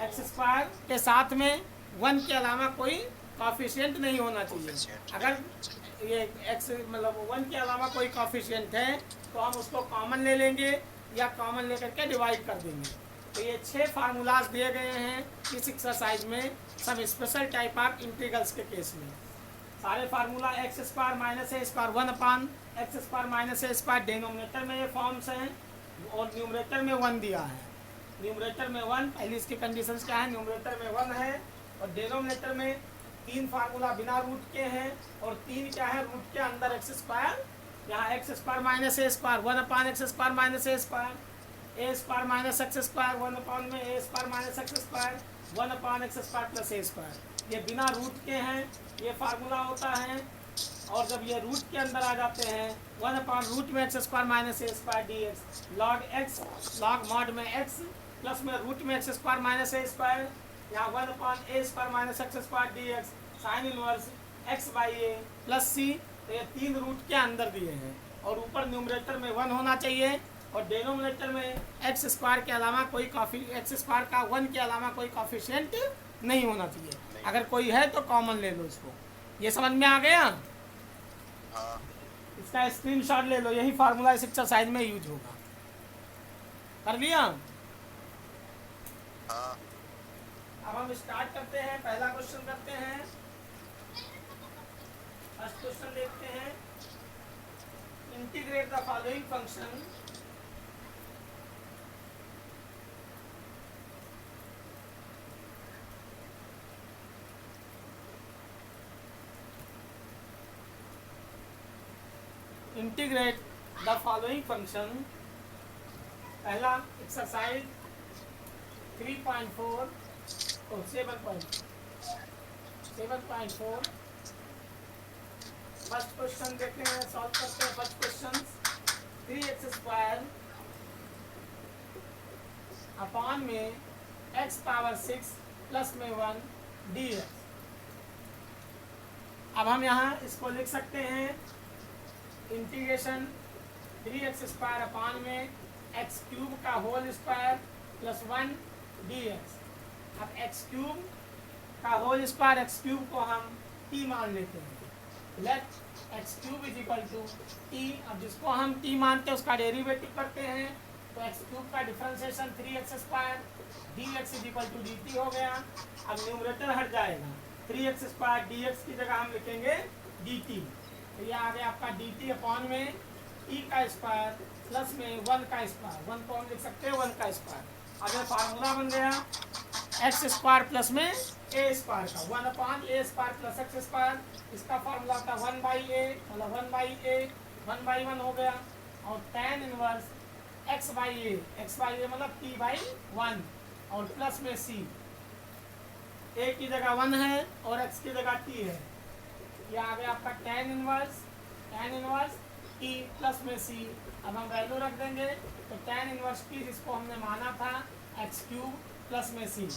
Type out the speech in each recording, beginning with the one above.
X square के साथ में 1 के अलावा कोई कॉफिशिएंट नहीं होना चाहिए। अगर ये एक्स मतलब 1 के अलावा कोई कॉफिशिएंट है तो हम उसको कॉमन ले लेंगे या कॉमन लेकर के डिवाइड कर देंगे। तो ये 6 फार्मूलाज दिए गए हैं इस एक्सरसाइज में सब स्पेशल टाइप ऑफ इंटीग्रल्स के केस में। सारे formula x square minus a square 1 x square minus a square denominator में ये फॉर्म्स हैं और न्यूमरेटर में 1 दिया है। न्यूमरेटर में 1, पहले इसकी कंडीशंस क्या है, न्यूमरेटर में 1 है और डिनोमिनेटर में 3 फार्मूला बिना रूट के हैं और 3 क्या है रूट के अंदर एक्स स्क्वायर। यहाँ x square minus a square 1 x square minus a square minus x square 1 में a square minus x square 1 x square plus a square. ये बिना रूट के हैं, ये फार्मूला होता है। और जब ये रूट के अंदर आ जाते हैं 1/रूट में x square minus a square d x log x log mod में एक्स प्लस में रूट में x square minus a square, यहाँ 1/ए square minus x square d x sine inverse x by a plus c. तो ये 3 root के अंदर दिए हैं और ऊपर न्यूमरेटर में 1 होना चाहिए और डिनोमिनेटर में एक्स स्क्वायर के अलावा कोई एक्स स्क्वायर का 1 के अलावा कोई कॉफिशिएंट नहीं होना चाहिए। अगर कोई है तो कॉमन ले लो इसको। ये समझ में आ गया? इसका स्क्रीनशॉट ले लो, यही फार्मूला इस एक्सरसाइज में यूज होगा। कर लिया? अब हम स्टार्ट करते हैं, पहला क्वेश्चन करते हैं। फर्स्ट क्वेश्चन देखते हैं, integrate the following function integrate the following function. पहला एक्सरसाइज 3.4 7.4 फर्स्ट क्वेश्चन देखते हैं, सॉल्व करते हैं। First question 3x square upon में x पावर 6 प्लस में 1 dx। अब हम यहाँ इसको लिख सकते हैं इंटीग्रेशन 3x स्क्वायर अपॉन में एक्स क्यूब का होल स्क्वायर प्लस 1 dx। अब एक्स क्यूब का होल स्क्वायर एक्स क्यूब को हम t मान लेते हैं। Let x cube is equal to t. अब जिसको हम t मानते हैं उसका डेरिवेटिव करते हैं तो एक्स क्यूब का differentiation 3x square dx is equal to dt हो गया। अब न्यूमरेटर हट जाएगा, 3x स्क्वायर dx की जगह हम लिखेंगे dt। तो ये आ गया आपका dt अपॉन में e का स्क्वायर प्लस में 1 का स्क्वायर। 1 को हम लिख सकते हैं 1 का स्क्वायर। अब ये फार्मूला बन गया एक्स स्क्वायर प्लस में ए स्क्वायर का 1/ए स्क्वायर प्लस एक्स स्क्वायर। इसका फार्मूला था 1/a मतलब 1/1 हो गया और tan इनवर्स x/a मतलब t/1 और प्लस में c। a की जगह 1 है और x की जगह t है। ये आ गया आपका tan इनवर्स t प्लस में c। अब हम वैल्यू रख देंगे तो tan इनवर्स t जिसको हमने माना था एक्स क्यूब प्लस में c।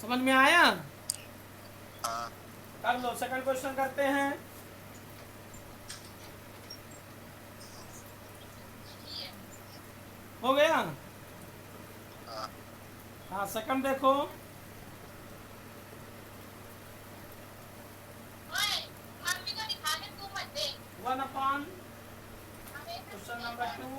समझ में आया? कर लो, सेकंड क्वेश्चन करते हैं। हो गया? हाँ सेकंड देखो। One upon question number 2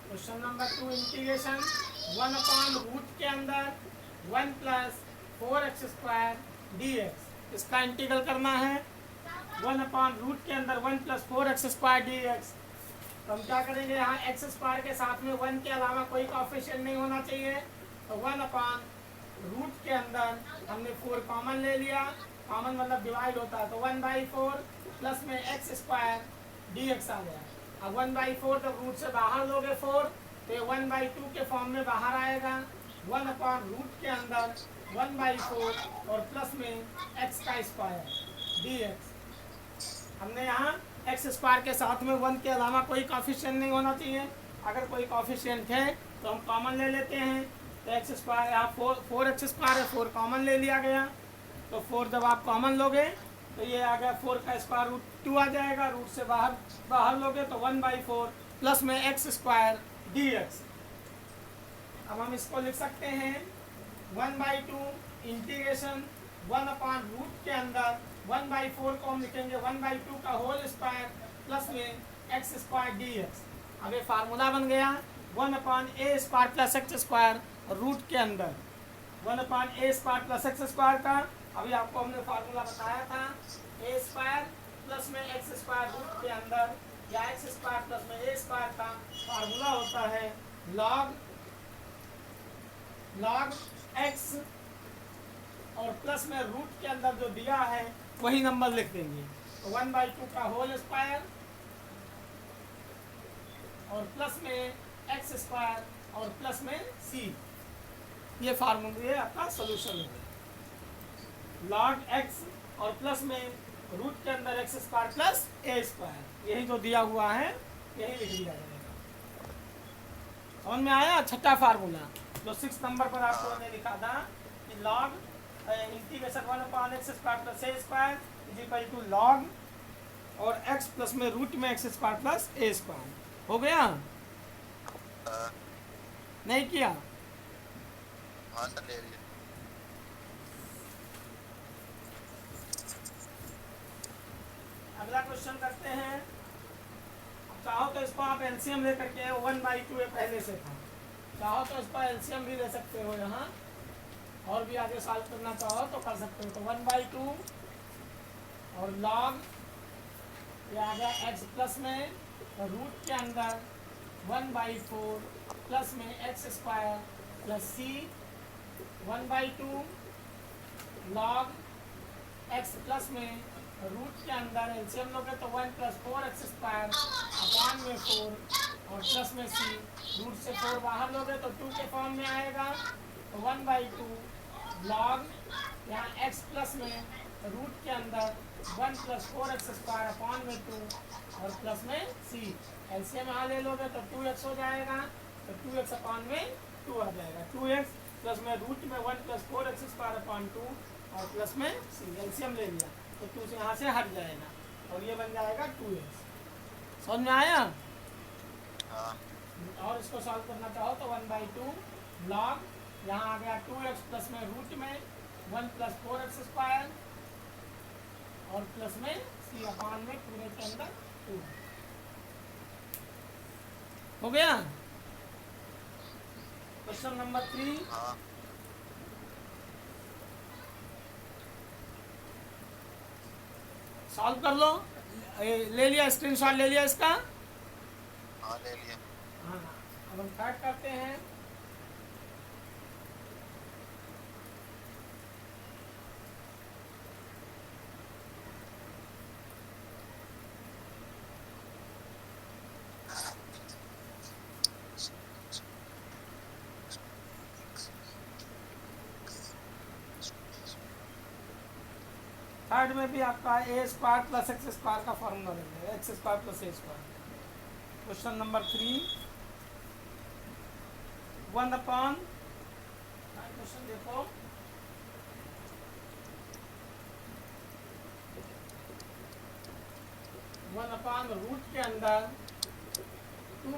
question number 2 integration 1/रूट के अंदर 1 प्लस 4x स्क्वायर dx। इसका इंटीग्रल करना है 1/रूट के अंदर 1 प्लस 4x स्क्वायर dx। तो हम क्या करेंगे, यहाँ एक्स स्क्वायर के साथ में 1 के अलावा कोई कॉफिशिएंट नहीं होना चाहिए। तो 1/रूट के अंदर हमने 4 कॉमन ले लिया, कॉमन मतलब डिवाइड होता है तो 1/4 प्लस में एक्स स्क्वायर dx आ गया। अब 1/4 जब रूट से बाहर लोगे 4 तो ये 1/2 के फॉर्म में बाहर आएगा। 1/रूट के अंदर 1/4 और प्लस में एक्स का स्क्वायर dx। हमने यहाँ एक्स स्क्वायर के साथ में 1 के अलावा कोई कॉफिशिएंट नहीं होना चाहिए। अगर कोई कॉफिशिएंट है तो हम कॉमन ले लेते हैं। तो एक्स स्क्वायर यहाँ 4x स्क्वायर है, 4 कॉमन ले लिया गया तो 4 जब आप कॉमन लोगे तो ये आ गया 4 का स्क्वायर रूट 2 आ जाएगा, रूट से बाहर लोगे तो 1/4 प्लस में एक्स स्क्वायर dx। अब हम इसको लिख सकते हैं 1/2 इंटीग्रेशन 1/रूट के अंदर 1/4 को हम लिखेंगे 1/2 का होल स्क्वायर प्लस में एक्स स्क्वायर dx। अब ये फार्मूला बन गया 1/a² plus x square root के अंदर 1/a² प्लस एक्स स्क्वायर का। अभी आपको हमने फार्मूला बताया था a² प्लस में एक्स स्क्वायर रूट के अंदर या x² प्लस में a² का फार्मूला होता है log x और प्लस में रूट के अंदर जो दिया है वही नंबर लिख देंगे। तो 1/2 का होल स्क्वायर और प्लस में x² और प्लस में c, ये फार्मूला ये आपका सोल्यूशन है। log x और प्लस में रूट के अंदर x² प्लस a², यही जो दिया हुआ है यही लिख दिया जाएगा। समझ में आया? छठा फार्मूला जो 6 नंबर पर आपको मैंने लिखा था कि log integration 1/x² plus a² is equal to log और x प्लस में रूट में x² प्लस a²। हो गया? नहीं किया? हाँ सर, ले लिया। अगला क्वेश्चन करते हैं। चाहो तो इसको आप एलसीएम लेकर के 1/2 पहले से था, चाहो तो इसका एलसीएम भी ले सकते हो यहाँ, और भी आगे सॉल्व करना चाहो तो कर सकते हो। तो 1/2 और log ये आ गया x प्लस में रूट के अंदर 1/4 प्लस में x² plus c 1/2 log x plus में रूट के अंदर एलसीएम लोगे तो 1 + 4x² अपॉन में 4 और प्लस में c, रूट से 4 बाहर लोगे तो 2 के फॉर्म में आएगा। तो 1/2 log यहाँ x प्लस में रूट के अंदर 1 + 4x² अपॉन में 2 और प्लस में c, एलसीएम यहाँ ले लोगे तो 2x हो जाएगा, तो 2x अपॉन में 2 आ जाएगा। 2x प्लस में रूट में 1 + 4x² अपॉन 2 और प्लस में c, एलसीएम ले लिया तो 2 से यहाँ से हट जाएगा और ये बन जाएगा 2x। समझ में आया? हाँ। और इसको सॉल्व करना चाहो तो 1/2 log यहाँ आ गया 2x प्लस में रूट में 1 + 4x² और प्लस में c अपॉन में पूरे के अंदर 2। हो गया? Question number 3। हाँ। सॉल्व कर लो। ले लिया, स्क्रीनशॉट ले लिया इसका? हाँ, ले लिया। हाँ, अब हम स्टार्ट करते हैं। थर्ड में भी आपका a² प्लस x² का फॉर्मूला रहेगा, x² plus a²। Question number 3 question देखो, वन अपॉन रूट के अंदर 2 -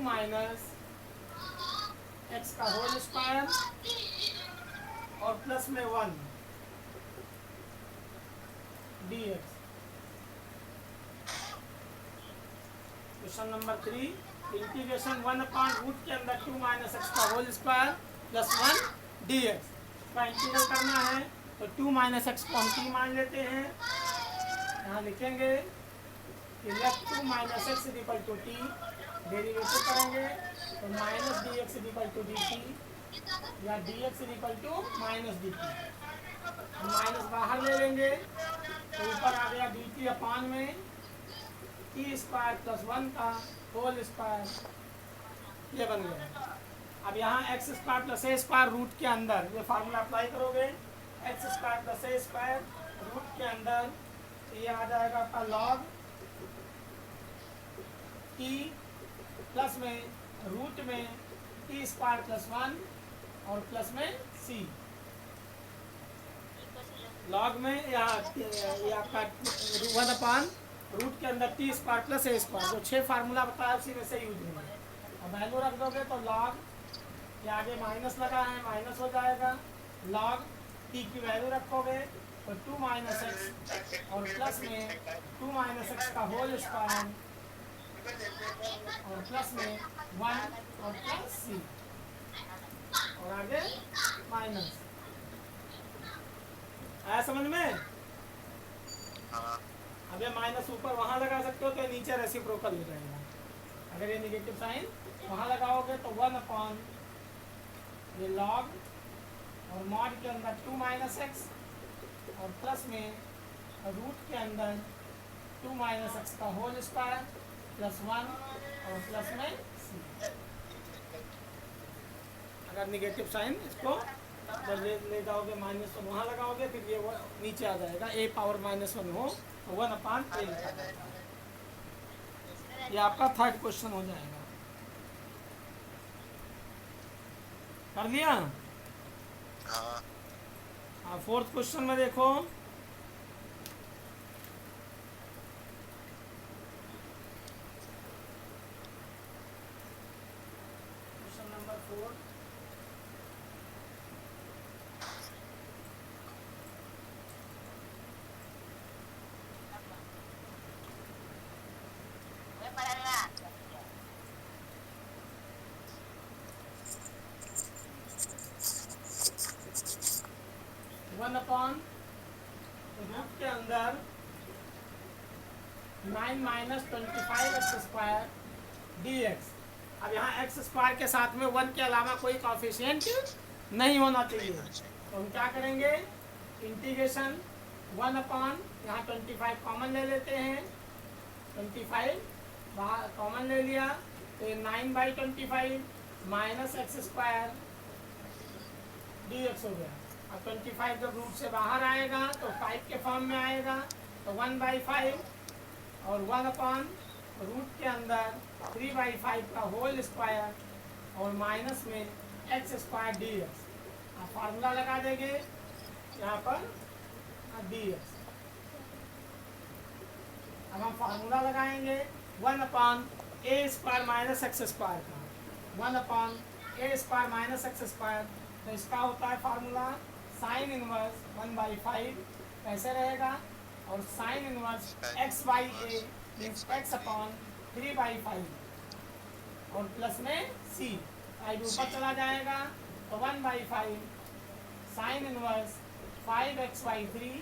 x का होल स्क्वायर और प्लस में 1 dx। क्वेश्चन नंबर 3 इंटीग्रेशन 1/रूट के अंदर 2 - x का होल स्क्वायर प्लस 1 dx का इंटीग्रल करना है। तो 2 - x को हम t मान लेते हैं, यहाँ लिखेंगे कि लेफ्ट 2 - x = t, डेरिवेटिव करेंगे तो -dx = dt या dx = -dt। हम माइनस बाहर ले लेंगे तो ऊपर आ गया dt अपॉन में t² + 1 का होल स्क्वायर, ये बन गया। अब यहाँ x² + a² रूट के अंदर ये फार्मूला अप्लाई करोगे, x² + a² रूट के अंदर ये आ जाएगा आपका log t प्लस में रूट में t² + 1 और प्लस में c, लॉग में यहाँ ये आपका 1/रूट के अंदर T square plus a square, जो 6 फार्मूला बताया उसी में से यूज होगा। और वैल्यू रख दोगे तो लॉग, ये आगे माइनस लगा है, माइनस हो जाएगा। लॉग टी की वैल्यू रखोगे तो 2 माइनस एक्स और प्लस में 2 माइनस एक्स का होल स्क्वायर और प्लस में 1 और प्लस सी और आगे माइनस। आया समझ में? हाँ अब ये माइनस ऊपर वहाँ लगा सकते हो तो नीचे रेसिप्रोकल हो जाएगा। अगर ये निगेटिव साइन वहाँ लगाओगे तो 1 अपॉन ये लॉग और मॉड के अंदर 2 माइनस एक्स और प्लस में रूट के अंदर 2 माइनस एक्स का होल स्क्वायर प्लस 1 और प्लस में सी। अगर निगेटिव साइन इसको जब ले जाओगे माइनस वन वहाँ लगाओगे फिर ये नीचे आ जाएगा, ए पावर -1 हो तो 1 अपॉन ए लिखा जाएगा। ये आपका थर्ड क्वेश्चन हो जाएगा। कर दिया? हाँ। फोर्थ क्वेश्चन में देखो, question number 4। One upon root के अंदर 9 minus 25 x square d x. अब यहाँ एक्स स्क्वायर के साथ में 1 के अलावा कोई कॉफिशिएंट नहीं होना चाहिए, तो हम क्या करेंगे, इंटीग्रेशन 1 अपॉन यहाँ 25 कॉमन ले लेते हैं, 25 बाहर कॉमन ले लिया तो ये 9/25 minus x square d x हो गया। अब 25 जब रूट से बाहर आएगा तो 5 के फॉर्म में आएगा तो 1/5 और 1 अपॉन रूट के अंदर 3/5 का होल स्क्वायर और माइनस में एक्स स्क्वायर डी एक्स। आप फार्मूला लगा देंगे यहाँ पर डी एक्स। अब हम फार्मूला लगाएंगे 1 अपॉन ए स्क्वायर माइनस एक्स स्क्वायर का, 1 अपॉन ए स्क्वायर माइनस एक्स स्क्वायर, तो इसका होता है फार्मूला साइन इनवर्स 1/5 कैसे रहेगा, और sign inverse x by A means x upon 3/5 और प्लस में सी, साइड ऊपर चला जाएगा तो 1/5 साइन इनवर्स 5x/3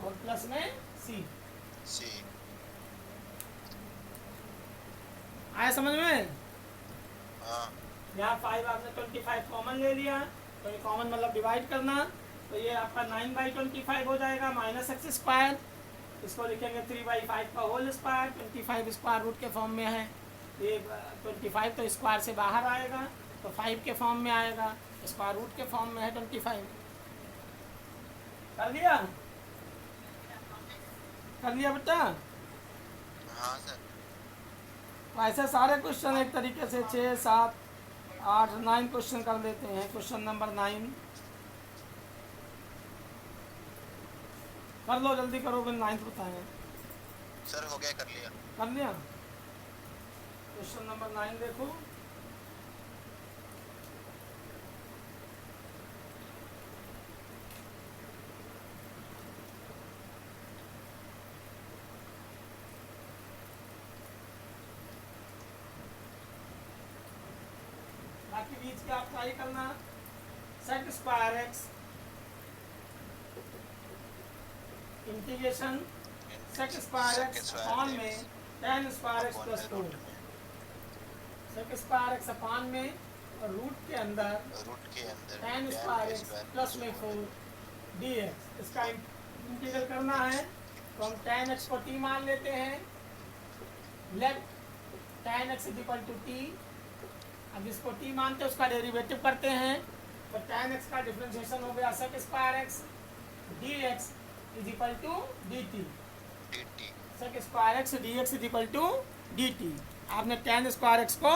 और प्लस में सी। आया समझ में? हाँ। यहाँ 5 आपने 25 कॉमन ले लिया तो ये कॉमन मतलब डिवाइड करना, तो ये आपका 9/25 हो जाएगा माइनस एक्स स्क्वायर, इसको लिखेंगे 3/5 का होल स्क्वायर, 25 स्क्वायर रूट के फॉर्म में है, ये 25 तो स्क्वायर से बाहर आएगा तो 5 के फॉर्म में आएगा, स्क्वायर रूट के फॉर्म में है 25। कर लिया? कर लिया बेटा? हाँ सर। तो ऐसे सारे क्वेश्चन एक तरीके से 6, 7, 8, 9 क्वेश्चन कर लेते हैं। क्वेश्चन नंबर 9 कर लो, जल्दी करो, फिर 9th बताएंगे। सर हो गया, कर लिया। कर लिया? क्वेश्चन नंबर 9 देखो, बाकी बीच के आप ट्राई करना। Sec square x integration sec square x upon में tan square x plus 4, sec square x upon में और रूट के अंदर tan स्क्वायर एक्स प्लस में 4 dx। इसका इंटीग्रल करना है तो हम tan x को t मान लेते हैं, let tan x equal to t। अब इसको t मानते हैं उसका डेरिवेटिव करते हैं तो tan x का डिफरेंशिएशन हो गया sec square x dx is equal to dt। Sec square x dx is equal to dt। आपने tan स्क्वायर एक्स को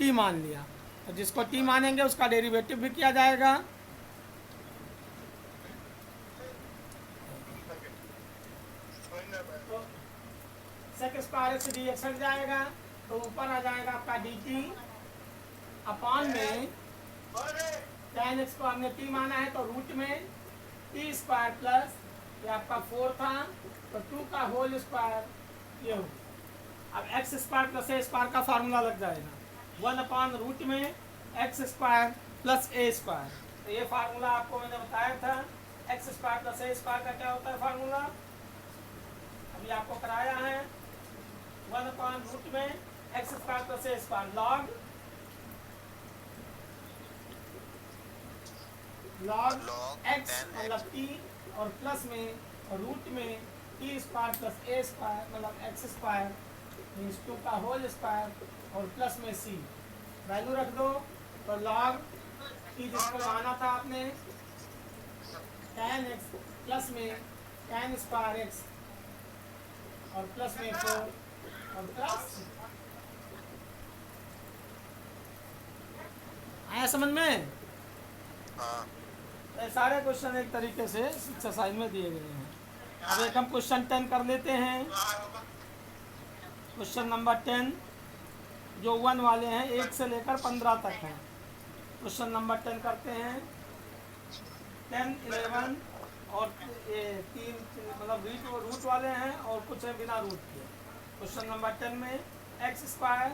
t मान लिया, तो जिसको t मानेंगे उसका डेरिवेटिव भी किया जाएगा। Sec square x d x हट जाएगा तो ऊपर आ जाएगा आपका डी टी अपॉन में tan एक्स को हमने टी माना है तो रूट में टी स्क्वायर प्लस ये आपका 4 था तो 2 का होल स्क्वायर ये हो। अब x square plus a square का फार्मूला लग जाएगा 1 अपॉन रूट में x square plus a square. तो ये फार्मूला आपको मैंने बताया था x square plus a square का क्या होता है फार्मूला, अभी आपको कराया है 1 अपॉन रूट में x square plus a square log x मतलब टी और प्लस में और रूट में t square plus a square मतलब एक्स स्क्वायर मीन्स 2 का होल स्क्वायर और प्लस में सी वैल्यू रख दो तो लॉग टी जिसको माना था आपने tan एक्स प्लस में tan स्क्वायर एक्स और प्लस में 4 और प्लस आया समझ में। हाँ तो सारे क्वेश्चन एक तरीके से एक्सरसाइज में दिए गए हैं। अब एक हम क्वेश्चन 10 कर लेते हैं। क्वेश्चन नंबर 10 जो 1 वाले हैं 1 से लेकर 15 तक हैं। क्वेश्चन नंबर 10 करते हैं 10, 11 और ये 3 मतलब रूट वाले हैं और कुछ है बिना रूट के। क्वेश्चन नंबर 10 में x square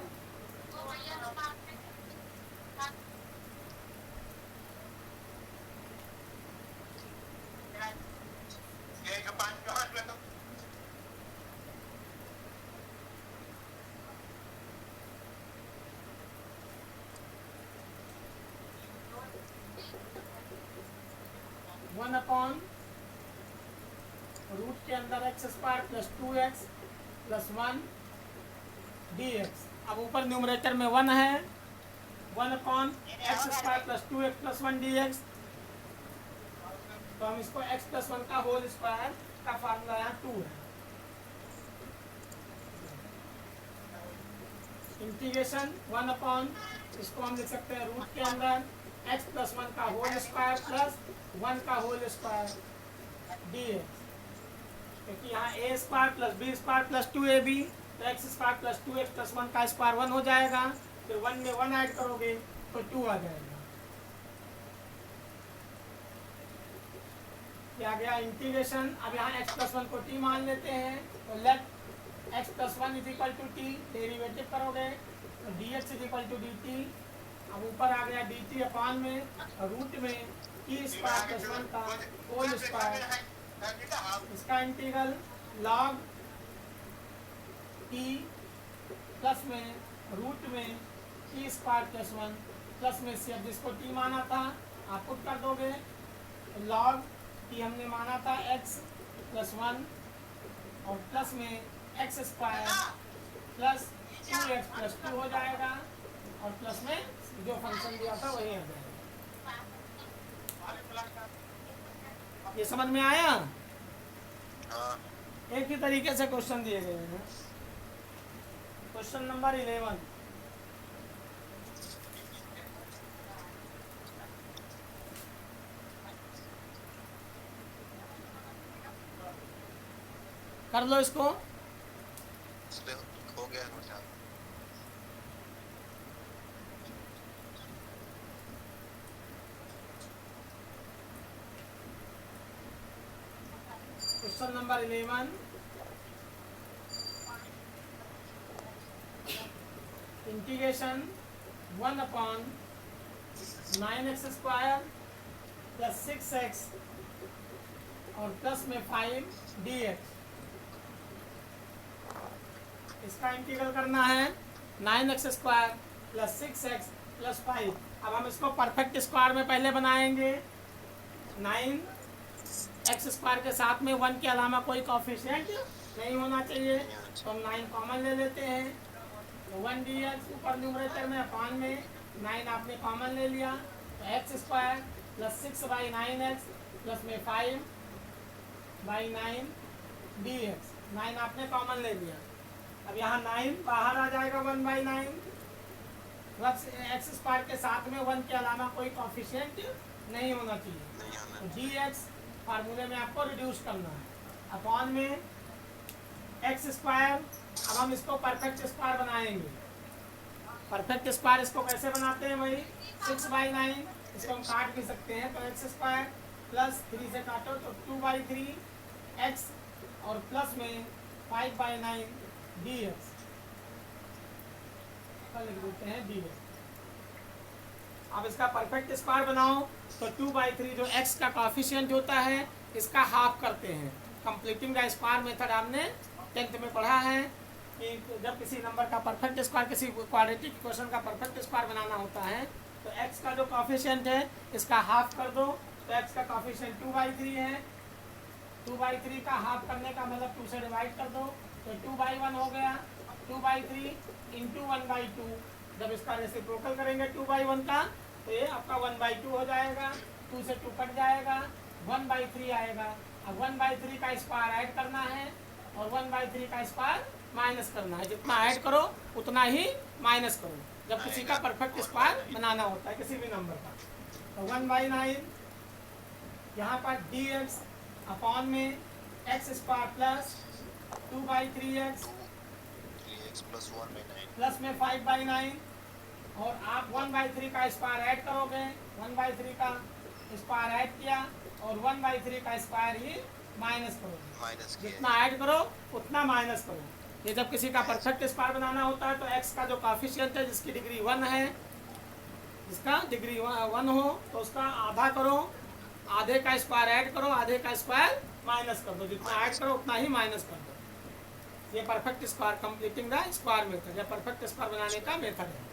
one upon root के अंदर x square plus 2x plus 1 dx। अब ऊपर न्यूमरेटर में 1 है 1 upon x square plus 2x plus 1 dx। तो हम इसको x प्लस 1 का होल स्क्वायर का फार्मूला यहाँ 2 है। इंटीग्रेशन 1 अपॉन इसको हम लिख सकते हैं रूट के अंदर x प्लस 1 का होल स्क्वायर प्लस 1 का होल स्क्वायर dx। क्योंकि यहाँ a square plus b square plus 2ab तो x square plus 2x plus 1 का स्क्वायर 1 हो जाएगा, फिर 1 में 1 ऐड करोगे तो 2 आ जाएगा। क्या गया इंटीग्रेशन। अब यहाँ x प्लस 1 को t मान लेते हैं तो let x plus 1 is equal to t, derivative करोगे तो dx is equal to dt। अब ऊपर आ गया dt अपॉन में रूट में टी स्क्वायर प्लस 1 का होल स्क्वायर। इसका इंटीग्रल लॉग टी प्लस में रूट में टी स्क्वायर प्लस 1 प्लस में सी। अब जिसको टी माना था आप पुट कर दोगे लॉग टी हमने माना था एक्स प्लस 1 और प्लस में x square plus 2x plus 2 हो जाएगा और प्लस में जो फंक्शन दिया था वही आ जाएगा। ये समझ में आया। हाँ एक ही तरीके से क्वेश्चन दिए गए हैं। क्वेश्चन नंबर 11 कर लो इसको। इसलिए हो गया बेटा। Question number 11 integration 1 upon 9x square plus 6x और प्लस में 5 dx। इसका इंटीग्रल करना है 9x square plus 6x plus 5। अब हम इसको परफेक्ट स्क्वायर में पहले बनाएंगे। 9x स्क्वायर के साथ में 1 के अलावा कोई कोफिशिएंट नहीं होना चाहिए तो हम 9 कॉमन ले लेते हैं तो 1 dx ऊपर न्यूमरेटर में अपॉन में 9 आपने कॉमन ले लिया तो x square plus 6 by 9x plus में 5 बाई 9 dx। 9 आपने कॉमन ले लिया। अब यहाँ 9 बाहर आ जाएगा 1 बाई 9 प्लस एक्स स्क्वायर के साथ में 1 के अलावा कोई कोफिशिएंट नहीं होना चाहिए तो dx फार्मूले में आपको रिड्यूस करना है अपॉन में एक्स स्क्वायर। अब हम इसको परफेक्ट स्क्वायर बनाएंगे। परफेक्ट स्क्वायर इसको कैसे बनाते हैं भाई, 6/9, इसको हम काट भी सकते हैं, तो एक्स स्क्वायर प्लस 3 से काटो तो 2/3 एक्स और प्लस में 5/9 डी एक्स लिख देते हैं डी एक्स। अब इसका परफेक्ट स्क्वायर बनाओ तो 2/3 जो x का कॉफिशिएंट होता है इसका हाफ करते हैं। कंप्लीटिंग द स्क्वायर मेथड हमने 10th में पढ़ा है कि जब किसी नंबर का परफेक्ट स्क्वायर, किसी क्वाड्रेटिक इक्वेशन का परफेक्ट स्क्वायर बनाना होता है तो x का जो कॉफिशिएंट है इसका हाफ कर दो, तो x का कॉफिशिएंट 2/3 है, 2/3 का हाफ करने का मतलब 2 से डिवाइड कर दो तो 2/1 हो गया। 2/3 इंटू 1/2, जब इसका रेसिप्रोकल करेंगे 2/1 का तो ये आपका 1/2 हो जाएगा, 2 से 2 कट जाएगा, 1/3 आएगा। अब 1/3 का स्क्वायर ऐड करना है और 1/3 का स्क्वायर माइनस करना है। जितना ऐड करो उतना ही माइनस करो जब किसी का परफेक्ट स्क्वायर बनाना होता है किसी भी नंबर का। तो 1/9 यहाँ पर डी एक्स अपॉन में x square plus 2/3x plus 1/9 plus में 5/9 और आप 1/3 का स्क्वायर ऐड करोगे, 1/3 का स्क्वायर ऐड किया और 1/3 का स्क्वायर ही माइनस करोगे। माइनस जितना ऐड करो उतना माइनस करो। ये जब किसी का परफेक्ट स्क्वायर बनाना होता है तो x का जो कॉफिशिएंट है जिसकी डिग्री 1 है, जिसका डिग्री 1 हो तो उसका आधा करो, आधे का स्क्वायर ऐड करो, आधे का स्क्वायर माइनस कर दो, जितना ऐड करो उतना ही माइनस कर दो। ये perfect square completing the square method या परफेक्ट स्क्वायर बनाने का मेथड है।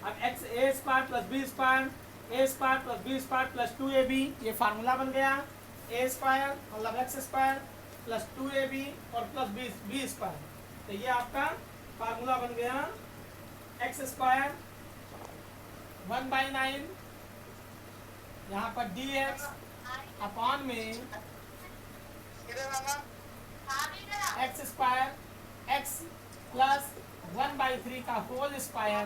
अब x a square plus b square, a square plus b square plus 2ab, ये फार्मूला बन गया। ए स्क्वायर मतलब एक्स स्क्वायर प्लस 2ab और प्लस बी स्क्वायर, तो ये आपका फार्मूला बन गया। एक्स स्क्वायर 1/9 यहाँ पर डी एक्स अपॉन में एक्स स्क्वायर एक्स प्लस 1/3 का होल स्क्वायर,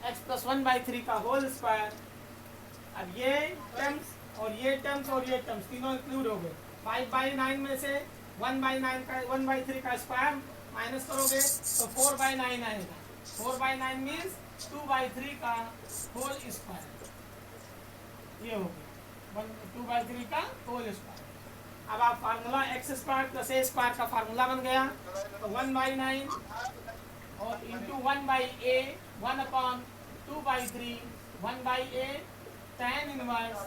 एक्स प्लस 1/3 का होल स्क्वायर। अब ये टर्म्स और ये टर्म्स और ये टर्म्स तीनों इंक्लूड हो गए। 5/9 में से 1/9 का 1/3 का स्क्वायर माइनस करोगे तो 4/9 आएगा। 4/9 मीन्स 2/3 का होल स्क्वायर, ये हो गया 2/3 का होल स्क्वायर। अब आप formula x square plus a square का फार्मूला बन गया, तो 1/9 और into 1/a 1/2/3 1/a tan inverse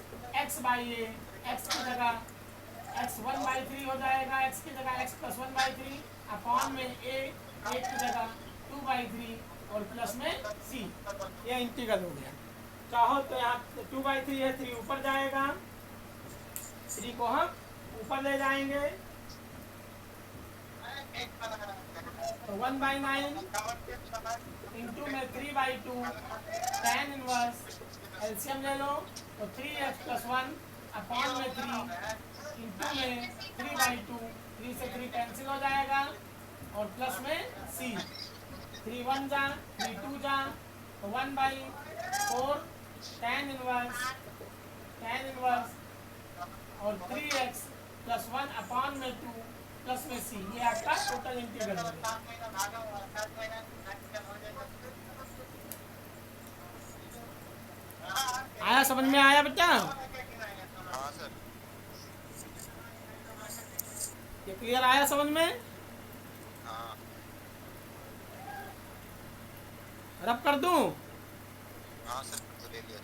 x/a, x की जगह x 1/3 हो जाएगा, x की जगह x प्लस 1/3 अपॉन में a 1 की जगह 2/3 और प्लस में c, यह इंटीग्रल हो गया। चाहो तो यहाँ 2/3 है, 3 ऊपर जाएगा, 3 को हम ऊपर ले जाएंगे तो 1/9 इंटू में 3/2 tan इनवर्स, एलसीएम ले लो तो 3x प्लस 1 अपॉन में 3 इंटू में 3/2, 3 से 3 कैंसिल हो जाएगा और प्लस में c, 3 1 जा 3 2 जा तो 1/4 tan इनवर्स और 3x प्लस 1 अपॉन में 2 प्लस में c, ये आपका टोटल इंटीग्रल हो गया। आया समझ में आया बेटा? हाँ सर। ये क्लियर आया समझ में? हाँ रब कर दूं? हाँ सर, तो ले लिया।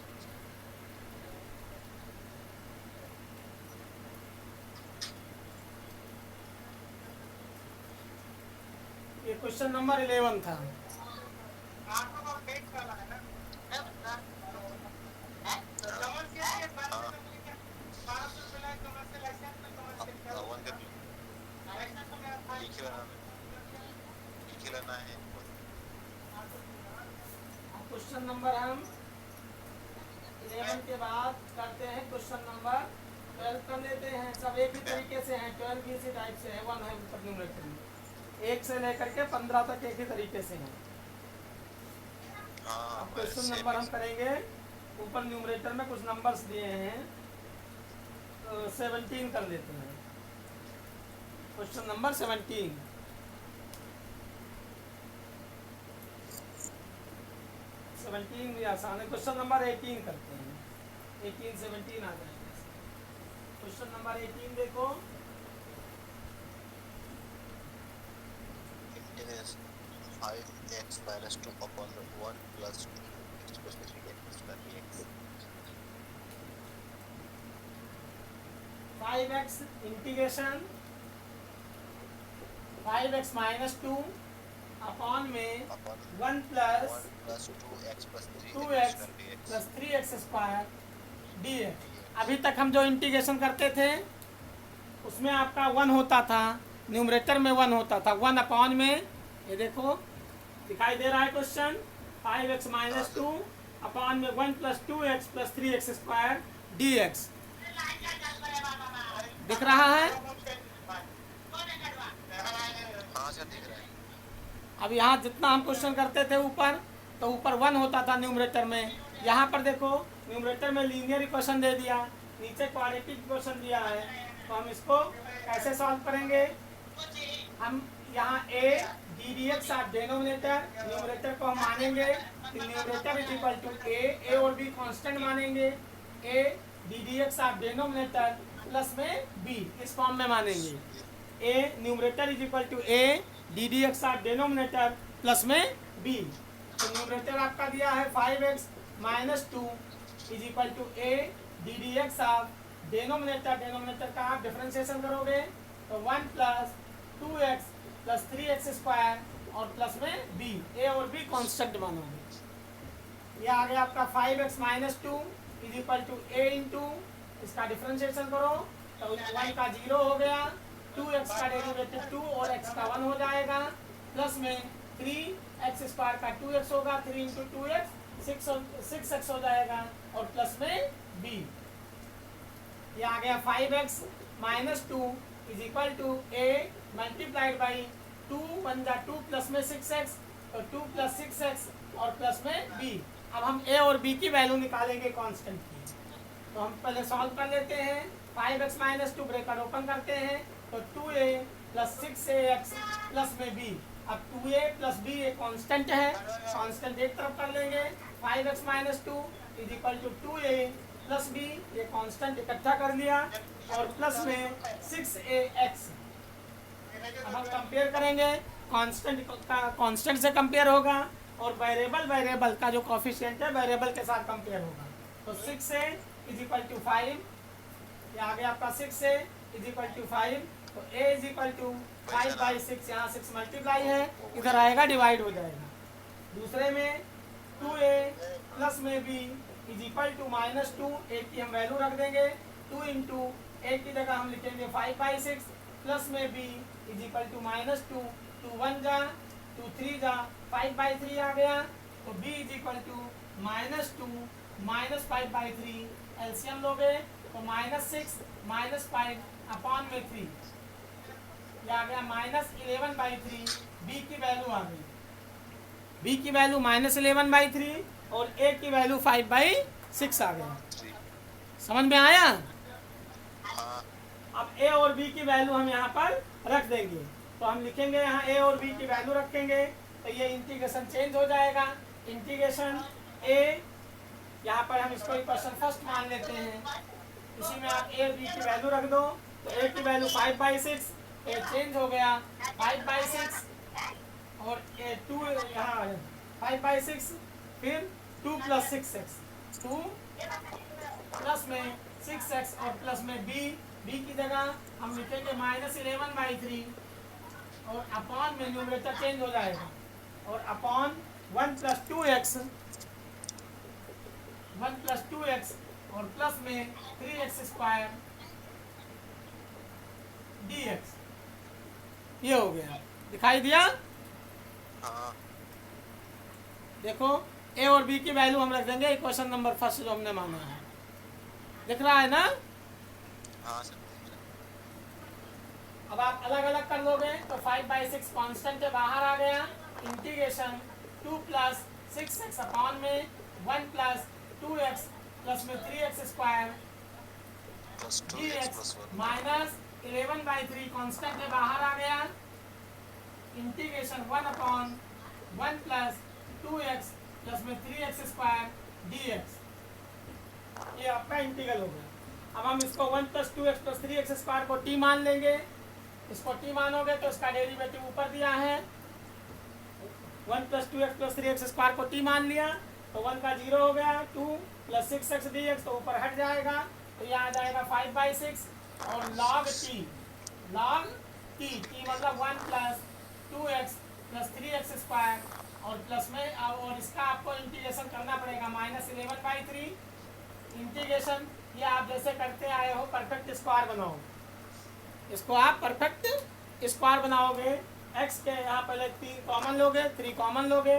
ये क्वेश्चन नंबर 11 था। क्वेश्चन नंबर हम 11 के बाद करते हैं क्वेश्चन नंबर 12 कर लेते हैं। सब एक ही तरीके से हैं, 12 भी इसी टाइप से है, 1 है ऊपर न्यूमरेटर में, 1 से लेकर के 15 तक एक ही तरीके से हैं। अब क्वेश्चन नंबर हम करेंगे, ऊपर न्यूमरेटर में कुछ नंबर्स दिए हैं तो 17 कर लेते हैं। Question number 17। 17 भी आसान है। क्वेश्चन नंबर 18 करते हैं। 18 17 आ जाएगा। क्वेश्चन नंबर 18 देखो। Integration 5x minus 2 upon 1 plus 2x plus 3x square dx 5x integration 5x minus 2 upon में upon 1 plus 1 plus 2x plus 3x 2x square dx plus 3x square d x. dx अभी तक हम जो integration करते थे उसमें आपका 1 होता था, न्यूमरेटर में 1 होता था। 1 अपॉन में ये देखो दिखाई दे रहा है क्वेश्चन, 5x माइनस 2 अपॉन में 1 plus 2x plus 3x square d x दिख रहा है। हाँ सर दिख रहा है। अब यहाँ जितना हम क्वेश्चन करते थे ऊपर, तो ऊपर 1 होता था न्यूमरेटर में। यहाँ पर देखो न्यूमरेटर में लीनियर इक्वेशन दे दिया, नीचे क्वाड्रेटिक इक्वेशन दिया है। तो हम इसको कैसे सॉल्व करेंगे? हम यहाँ a डी डी एक्स आप डेनोमिनेटर, न्यूमरेटर को हम मानेंगे कि numerator is equal to a और b कांस्टेंट मानेंगे। a डी डी एक्स आप डेनोमिनेटर प्लस में b इस फॉर्म में मानेंगे। a numerator is equal to a d d x आप डेनोमिनेटर प्लस में b। तो न्यूमरेटर आपका दिया है 5x minus 2 is equal to a d d x आप डेनोमिनेटर का आप डिफरेंशिएशन करोगे तो 1 plus 2x plus 3x square और प्लस में b, a और b कांस्टेंट मानोगे। ये आ गया आपका 5x minus 2 is equal to a into इसका डिफरेंशिएशन करो तो 1 का 0 हो गया, 2x का डेरिवेटिव 2 और x का 1 हो जाएगा, प्लस में 3x स्क्वायर का 2x होगा, 3 इंटू 2x 6x हो जाएगा और प्लस में b। ये आ गया 5x minus 2 is equal to a multiplied by 2 1 जा 2 प्लस में 6x तो 2 प्लस 6x और प्लस में b। अब हम a और b की वैल्यू निकालेंगे कांस्टेंट की। तो हम पहले सॉल्व कर लेते हैं। 5x माइनस 2 ब्रैकेट ओपन करते हैं तो 2a प्लस 6ax प्लस में b। अब 2a प्लस b एक कांस्टेंट है, कांस्टेंट एक तरफ कर लेंगे। 5x minus 2 is equal to 2a plus b, ये कांस्टेंट इकट्ठा कर लिया और प्लस में 6ax। अब हम कंपेयर करेंगे, कांस्टेंट का कांस्टेंट से कंपेयर होगा और वेरिएबल का जो कोफिशिएंट है वेरिएबल के साथ कंपेयर होगा। तो 6a इज इक्वल टू 5, ये आ गया आपका 6a इज इक्वल टू 5। तो a is equal to 5 by 6, यहाँ 6 मल्टीप्लाई है, इधर आएगा डिवाइड हो जाएगा। दूसरे में 2a प्लस में b is equal to minus 2, a की हम वैल्यू रख देंगे 2 इंटू a की जगह हम लिखेंगे 5 बाई 6 प्लस में b is equal to minus 2, 2 1 जा 2 3 जा 5 बाई 3 आ गया। तो b is equal to minus 2 minus 5 by 3, LCM लोगे तो माइनस 6 माइनस 5 अपॉन में 3, ये आ गया माइनस 11 बाई 3। b की वैल्यू आ गई, b की वैल्यू माइनस 11 बाई 3 और a की वैल्यू 5 बाई 6 आ गया। समझ में आया? अब a और b की वैल्यू हम यहाँ पर रख देंगे। तो हम लिखेंगे यहाँ a और b की वैल्यू रखेंगे तो ये इंटीग्रेशन चेंज हो जाएगा। इंटीग्रेशन a, यहाँ पर हम इसको इक्वेशन फर्स्ट मान लेते हैं, इसी में आप a और b की वैल्यू रख दो। तो a की वैल्यू 5 बाई 6, a चेंज हो गया 5 बाई 6 और 2 यहाँ 5 बाई 6, फिर 2 प्लस 6x, 2 प्लस में 6x और प्लस में b की जगह हम लिखेंगे माइनस 11 बाई 3 और अपॉन में न्यूमरेटर चेंज हो जाएगा और अपॉन 1 प्लस 2x और प्लस में 3x स्क्वायर dx। ये हो गया, दिखाई दिया? हाँ देखो a और b की वैल्यू हम रख देंगे इक्वेशन नंबर फर्स्ट जो हमने माना है। दिख रहा है ना? हाँ सर। अब आप अलग अलग कर लोगे तो 5 बाई 6 कॉन्स्टेंट के बाहर आ गया। इंटीग्रेशन 2 प्लस 6x अपॉन में 1 प्लस 2x प्लस में 3x square plus 2x dx plus 1 minus 11/3 constant है, बाहर आ गया, इंटीग्रेशन 1/1 प्लस 2x प्लस में 3x² dx, ये आपका इंटीग्रल हो गया। अब हम इसको 1 + 2x + 3x² को t मान लेंगे। इसको t मानोगे तो इसका डेरिवेटिव ऊपर दिया है, 1 + 2x + 3x² को t मान लिया तो 1 का 0 हो गया, 2 + 6x dx तो ऊपर हट जाएगा, तो ये आ जाएगा 5/6 और log t मतलब 1 + 2x + 3x² और प्लस में और इसका आपको इंटीग्रेशन करना पड़ेगा -11/3 इंटीग्रेशन, ये आप जैसे करते आए हो परफेक्ट स्क्वायर बनाओ, इसको आप परफेक्ट स्क्वायर बनाओगे। x के यहाँ पहले 3 कॉमन लोगे, 3 कॉमन लोगे,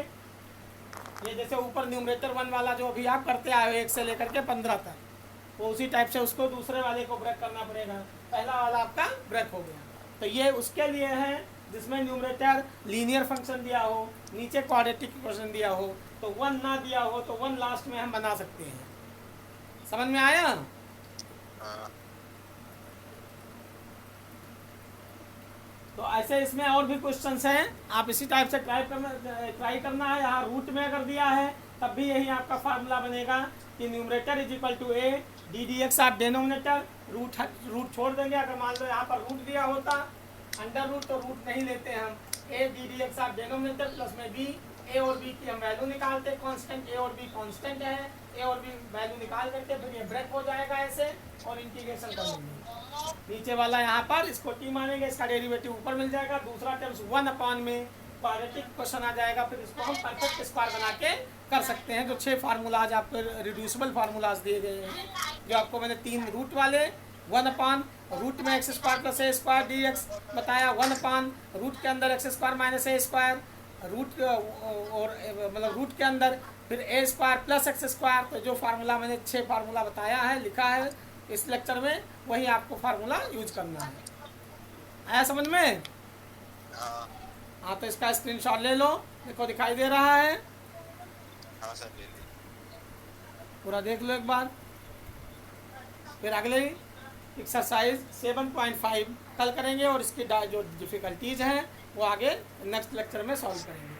ये जैसे ऊपर न्यूमरेटर 1 वाला जो अभी आप करते आए हो 1 से लेकर के 15 तक, वो उसी टाइप से उसको दूसरे वाले को ब्रेक करना पड़ेगा। पहला वाला आपका ब्रेक हो गया, तो ये उसके लिए है जिसमें न्यूमरेटर लीनियर फंक्शन दिया हो, नीचे क्वाड्रेटिक इक्वेशन दिया हो, तो 1 ना दिया हो तो 1 लास्ट में हम बना सकते हैं। समझ में आया? तो ऐसे इसमें और भी क्वेश्चंस हैं, आप इसी टाइप से ट्राई करना है। यहाँ रूट में अगर दिया है तब भी यही आपका फार्मूला बनेगा कि न्यूमरेटर = a ddx, आप डेनोमिनेटर रूट छोड़ देंगे। अगर मान लो यहाँ पर रूट दिया होता अंडर रूट, तो रूट नहीं लेते हम, a ddx आप डेनोमिनेटर प्लस में b, a और b की हम वैल्यू निकालते, कांस्टेंट a और b कांस्टेंट है, a और b वैल्यू निकाल करके फिर ये ब्रेक हो जाएगा ऐसे और इंटीग्रेशन कर लेंगे। नीचे वाला यहाँ पर इसको t मानेंगे, इसका डेरिवेटिव ऊपर मिल जाएगा, दूसरा टर्म्स 1/, में क्वाड्रेटिक क्वेश्चन आ जाएगा, फिर इसको हम परफेक्ट स्क्वायर बना के कर सकते हैं। जो 6 फार्मूलाज आपको रिड्यूसिबल फार्मूलाज दिए गए हैं, जो आपको मैंने 3 रूट वाले, 1/, रूट में x² + a² dx बताया, 1/, रूट के अंदर x² - a², रूट और मतलब रूट के अंदर फिर a² + x²। तो जो फार्मूला मैंने 6 फार्मूला बताया है, लिखा है इस लेक्चर में, वही आपको फार्मूला यूज करना है। आया समझ में? हाँ, तो इसका स्क्रीनशॉट ले लो, देखो दिखाई दे रहा है। हाँ सर, ले ली। पूरा देख लो एक बार। फिर अगले एक्सरसाइज 7.5 कल करेंगे और इसकी जो डिफ़िकल्टीज हैं वो आगे नेक्स्ट लेक्चर में सॉल्व करेंगे।